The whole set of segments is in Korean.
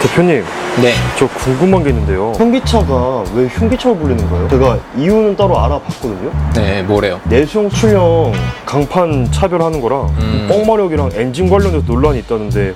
대표님, 네. 저 궁금한 게 있는데요. 현기차가 왜 흉기차로 불리는 거예요? 제가 이유는 따로 알아봤거든요. 네, 뭐래요? 내수형, 출형, 강판 차별하는 거랑 뻥마력이랑 엔진 관련해서 논란이 있다는데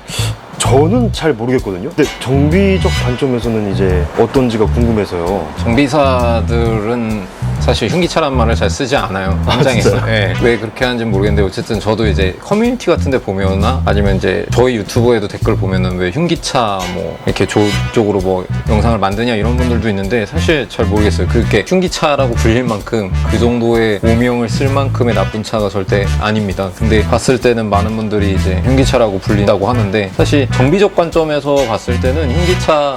저는 잘 모르겠거든요. 근데 정비적 관점에서는 이제 어떤지가 궁금해서요. 정비사들은 사실 흉기차란 말을 잘 쓰지 않아요. 현장에서. 진짜요? 네. 왜 그렇게 하는지 모르겠는데 어쨌든 저도 이제 커뮤니티 같은 데 보면이나 아니면 이제 저희 유튜브에도 댓글 보면은 왜 흉기차 뭐 이렇게 쪽으로 뭐 영상을 만드냐 이런 분들도 있는데 사실 잘 모르겠어요. 그렇게 흉기차라고 불릴 만큼 그 정도의 오명을 쓸 만큼의 나쁜 차가 절대 아닙니다. 근데 봤을 때는 많은 분들이 이제 흉기차라고 불린다고 하는데 사실 정비적 관점에서 봤을 때는 흉기차?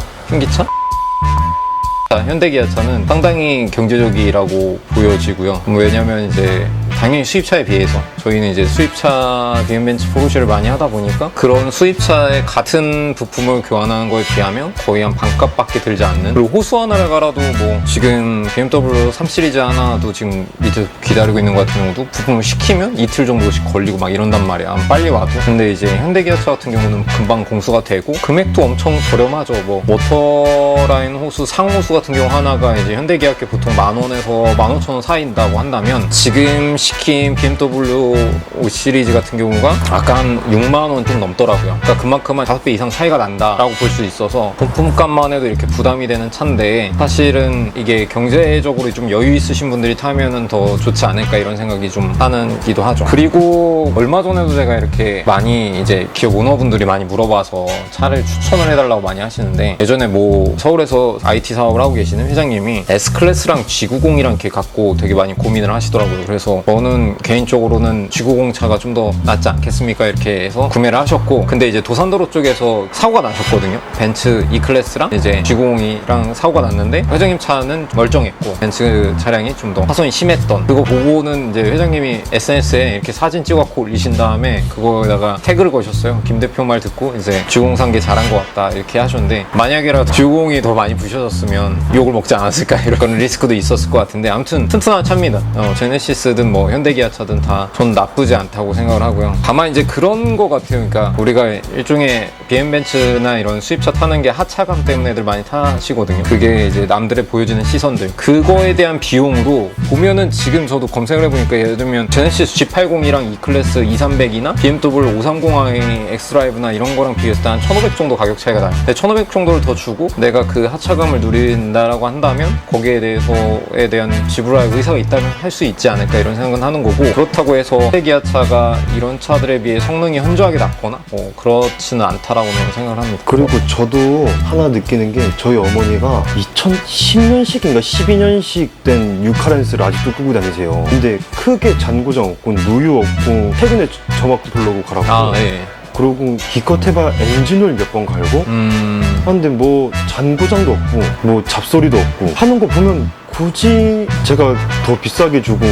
현대기아차는 상당히 경제적이라고 보여지고요. 왜냐면 이제 당연히 수입차에 비해서 저희는 이제 수입차 비엔벤츠 포르쉐를 많이 하다 보니까 그런 수입차의 같은 부품을 교환하는 거에 비하면 거의 한 반값밖에 들지 않는, 그리고 호수 하나를 갈아도 뭐 지금 BMW 3 시리즈 하나도 지금 밑에 기다리고 있는 것 같은 경우도 부품을 시키면 이틀 정도씩 걸리고 막 이런단 말이야. 빨리 와도. 근데 이제 현대기아차 같은 경우는 금방 공수가 되고 금액도 엄청 저렴하죠. 뭐 워터라인 호수, 상호수 같은 경우 하나가 이제 현대기아께 보통 10,000원에서 15,000원 사이인다고 한다면 지금 시킨 BMW 5 시리즈 같은 경우가 아까 한 6만원 좀 넘더라고요. 그러니까 그만큼 한 5배 이상 차이가 난다라고 볼 수 있어서 부품값만 해도 이렇게 부담이 되는 차인데 사실은 이게 경제적으로 좀 여유 있으신 분들이 타면은 더 좋지 않을까 이런 생각이 좀 하는기도 하죠. 그리고 얼마 전에도 제가 이렇게 많이 이제 기업 오너분들이 많이 물어봐서 차를 추천을 해달라고 많이 하시는데, 예전에 뭐 서울에서 IT 사업을 하고 계시는 회장님이 S클래스랑 G90이랑 이렇게 갖고 되게 많이 고민을 하시더라고요. 그래서 저는 개인적으로는 G90 차가 좀 더 낫지 않겠습니까? 이렇게 해서 구매를 하셨고, 근데 이제 도산도로 쪽에서 사고가 나셨거든요. 벤츠 E클래스랑 이제 G90이랑 사고가 났는데 회장님 차는 멀쩡했고 벤츠 차량이 좀 더 파손이 심했던, 그거 보고는 이제 회장님이 SNS에 이렇게 사진 찍어갖고 올리신 다음에 그거에다가 태그를 거셨어요. 김 대표 말 듣고 이제 G90 산 게 잘한 것 같다 이렇게 하셨는데, 만약에라도 G90이 더 많이 부셔졌으면 욕을 먹지 않았을까 이런 리스크도 있었을 것 같은데, 아무튼 튼튼한 차입니다. 제네시스든 뭐 현대기아차든 다 전 나쁘지 않다고 생각을 하고요. 다만 이제 그런 거 같아요. 그러니까 우리가 일종의 비엔벤츠나 이런 수입차 타는 게 하차감 때문에들 많이 타시거든요. 그게 이제 남들의 보여지는 시선들, 그거에 대한 비용으로 보면은 지금 저도 검색을 해보니까 예를 들면 제네시스 G80이랑 E클래스 2300이나 BMW 530i 엑스드라이브나 이런 거랑 비교했을 때 한 1,500 정도 가격 차이가 나요. 근데 1,500 정도를 더 주고 내가 그 하차감을 누린다라고 한다면 거기에 대한 지불할 의사가 있다면 할 수 있지 않을까 이런 생각은 하는 거고, 그렇다고 해서 현대기아차가 이런 차들에 비해 성능이 현저하게 낮거나 그렇지는 않다라고 생각을 합니다. 그리고 저도 하나 느끼는 게 저희 어머니가 2010년식인가 12년식 된 뉴카렌스를 아직도 끄고 다니세요. 근데 크게 잔고장 없고 누유 없고 최근에 점막 보려고 갈았고 네. 그리고 기껏 해봐 엔진오일 몇 번 갈고 하는데 뭐 잔고장도 없고 뭐 잡소리도 없고 하는 거 보면 굳이 제가 더 비싸게 주고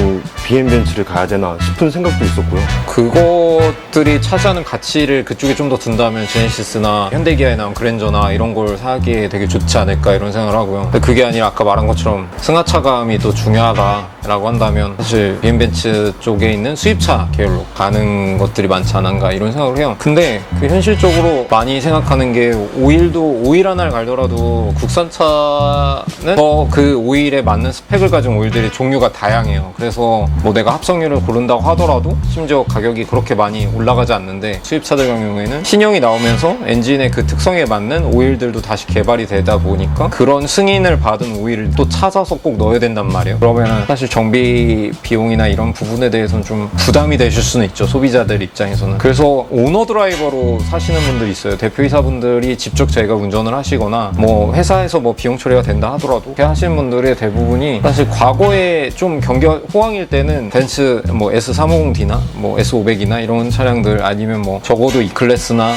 비엔벤츠를 가야 되나 싶은 생각도 있었고요. 그것들이 차지하는 가치를 그쪽에 좀 더 둔다면 제네시스나 현대기아에 나온 그랜저나 이런 걸 사기에 되게 좋지 않을까 이런 생각을 하고요. 근데 그게 아니라 아까 말한 것처럼 승하차감이 또 중요하다라고 한다면 사실 비엔벤츠 쪽에 있는 수입차 계열로 가는 것들이 많지 않은가 이런 생각을 해요. 근데 그 현실적으로 많이 생각하는 게 오일 하나를 갈더라도 국산차는 더 그 오일에 맞는 스펙을 가진 오일들이 종류가 다양해요. 그래서 뭐 내가 합성유를 고른다고 하더라도 심지어 가격이 그렇게 많이 올라가지 않는데, 수입차들 경우에는 신형이 나오면서 엔진의 그 특성에 맞는 오일들도 다시 개발이 되다 보니까 그런 승인을 받은 오일을 또 찾아서 꼭 넣어야 된단 말이에요. 그러면은 사실 정비 비용이나 이런 부분에 대해서는 좀 부담이 되실 수는 있죠, 소비자들 입장에서는. 그래서 오너 드라이버로 사시는 분들이 있어요. 대표이사분들이 직접 제가 운전을 하시거나 뭐 회사에서 뭐 비용 처리가 된다 하더라도 그렇게 하시는 분들의 대부분이 사실 과거에 좀 호황일 때는 벤츠 뭐 S350D나 뭐 S500이나 이런 차량들, 아니면 뭐 적어도 E클래스나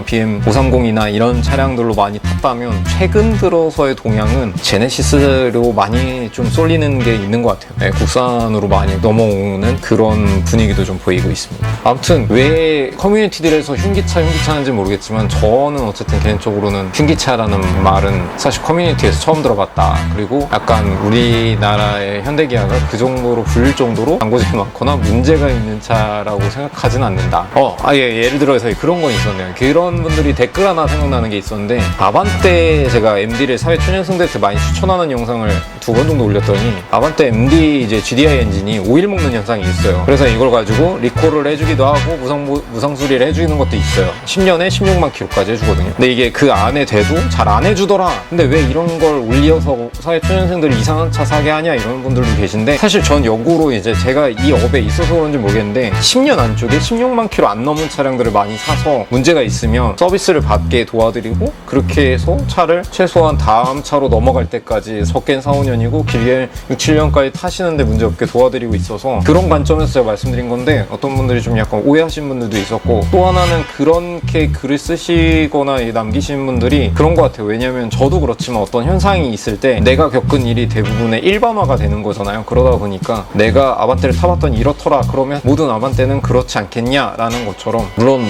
BM 530이나 이런 차량들로 많이 탔다면, 최근 들어서의 동향은 제네시스로 많이 좀 쏠리는 게 있는 것 같아요. 네, 국산으로 많이 넘어오는 그런 분위기도 좀 보이고 있습니다. 아무튼 왜 커뮤니티들에서 흉기차는지 모르겠지만 저는 어쨌든 개인적으로는 흉기차라는 말은 사실 커뮤니티에서 처음 들어봤다. 그리고 약간 우리나라의 현대기아가 그 정도로 불릴 정도로 광고질이 많거나 문제가 있는 차라고 생각하진 않는다. 예를 들어서 그런 건 있었네요. 그런 분들이 댓글 하나 생각나는 게 있었는데, 아반떼 제가 MD를 사회 초년생들한테 많이 추천하는 영상을 2번 정도 올렸더니, 아반떼 MD 이제 GDI 엔진이 오일 먹는 현상이 있어요. 그래서 이걸 가지고 리콜을 해주기도 하고 무상 수리를 해주는 것도 있어요. 10년에 16만 킬로까지 해주거든요. 근데 이게 그 안에 돼도 잘 안 해주더라. 근데 왜 이런 걸 올려서 사회 초년생들이 이상한 차 사게 하냐, 이런 분들도 계신데, 사실 전 역으로 이제 제가 이 업에 있어서 그런지 모르겠는데 10년 안쪽에 16만 킬로 안 넘은 차량들을 많이 사서 문제가 있으면 서비스를 받게 도와드리고, 그렇게 해서 차를 최소한 다음 차로 넘어갈 때까지 적게는 4, 5년이고 길게 6, 7년까지 타시는데 문제없게 도와드리고 있어서, 그런 관점에서 제가 말씀드린 건데, 어떤 분들이 좀 약간 오해하신 분들도 있었고, 또 하나는 그렇게 글을 쓰시거나 남기신 분들이 그런 것 같아요. 왜냐면 저도 그렇지만 어떤 현상이 있을 때 내가 겪은 일이 대부분의 일반화가 되는 거잖아요. 그러다 보니까 내가 아반떼를 타봤더니 이렇더라, 그러면 모든 아반떼는 그렇지 않겠냐라는 것처럼, 물론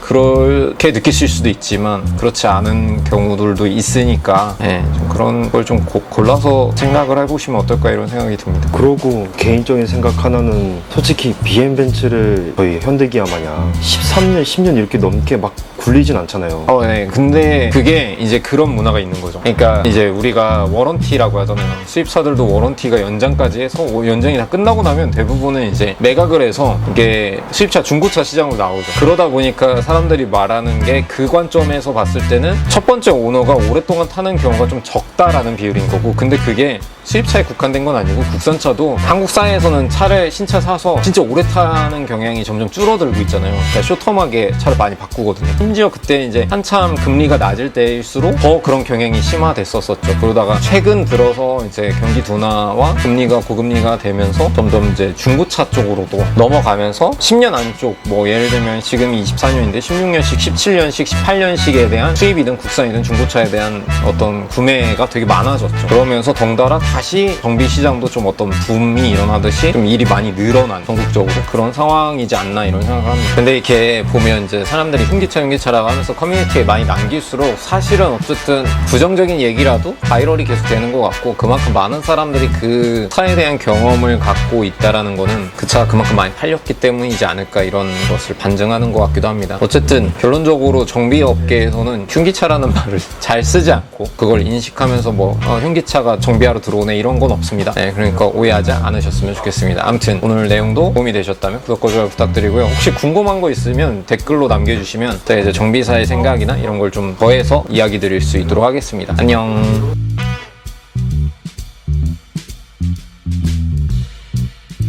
그렇게 느끼실 수도 있지만 그렇지 않은 경우들도 있으니까, 좀 그런 걸 좀 골라서 생각을 해보시면 어떨까, 이런 생각이 듭니다. 그러고 개인적인 생각 하나는, 솔직히 BM 벤츠를 저희 현대기아 마냥 13년, 10년 이렇게 넘게 막 굴리진 않잖아요. 네. 근데 그게 이제 그런 문화가 있는 거죠. 그러니까 이제 우리가 워런티라고 하잖아요. 수입사들도 워런티가 연장까지 해서 연장이 다 끝나고 나면 대부분은 이제 매각을 해서 이게 수입차 중고차 시장으로 나오죠. 그러다 보니까 사람들이 말하는 게, 그 관점에서 봤을 때는 첫 번째 오너가 오랫동안 타는 경우가 좀 적다라는 비율인 거고, 근데 그게 수입차에 국한된 건 아니고 국산차도 한국 사회에서는 차를 신차 사서 진짜 오래 타는 경향이 점점 줄어들고 있잖아요. 그러니까 쇼텀하게 차를 많이 바꾸거든요. 심지어 그때 이제 한참 금리가 낮을 때일수록 더 그런 경향이 심화됐었었죠. 그러다가 최근 들어서 이제 경기 둔화와 금리가 고금리가 되면서 점점 이제 중고차 쪽으로도 넘어가면서 10년 안쪽, 뭐 예를 들면 지금이 24년인데 16년씩, 17년씩, 18년씩에 대한 수입이든 국산이든 중고차에 대한 어떤 구매가 되게 많아졌죠. 그러면서 덩달아 다시 정비 시장도 좀 어떤 붐이 일어나듯이 좀 일이 많이 늘어난, 전국적으로 그런 상황이지 않나, 이런 생각을 합니다. 근데 이렇게 보면 이제 사람들이 흉기차라고 하면서 커뮤니티에 많이 남길수록 사실은 어쨌든 부정적인 얘기라도 바이럴이 계속 되는 것 같고, 그만큼 많은 사람들이 그 차에 대한 경험을 갖고 있다라는 거는 그 차가 그만큼 많이 팔렸기 때문이지 않을까, 이런 것을 반증하는 것 같기도 합니다. 어쨌든 결론적으로 정비업계에서는 흉기차라는 말을 잘 쓰지 않고, 그걸 인식하면서 흉기차가 정비하러 들어오네, 이런 건 없습니다. 그러니까 오해하지 않으셨으면 좋겠습니다. 아무튼 오늘 내용도 도움이 되셨다면 구독과 좋아요 부탁드리고요. 혹시 궁금한 거 있으면 댓글로 남겨주시면 제가 이제 정비사의 생각이나 이런 걸 좀 더해서 이야기 드릴 수 있도록 하겠습니다. 안녕.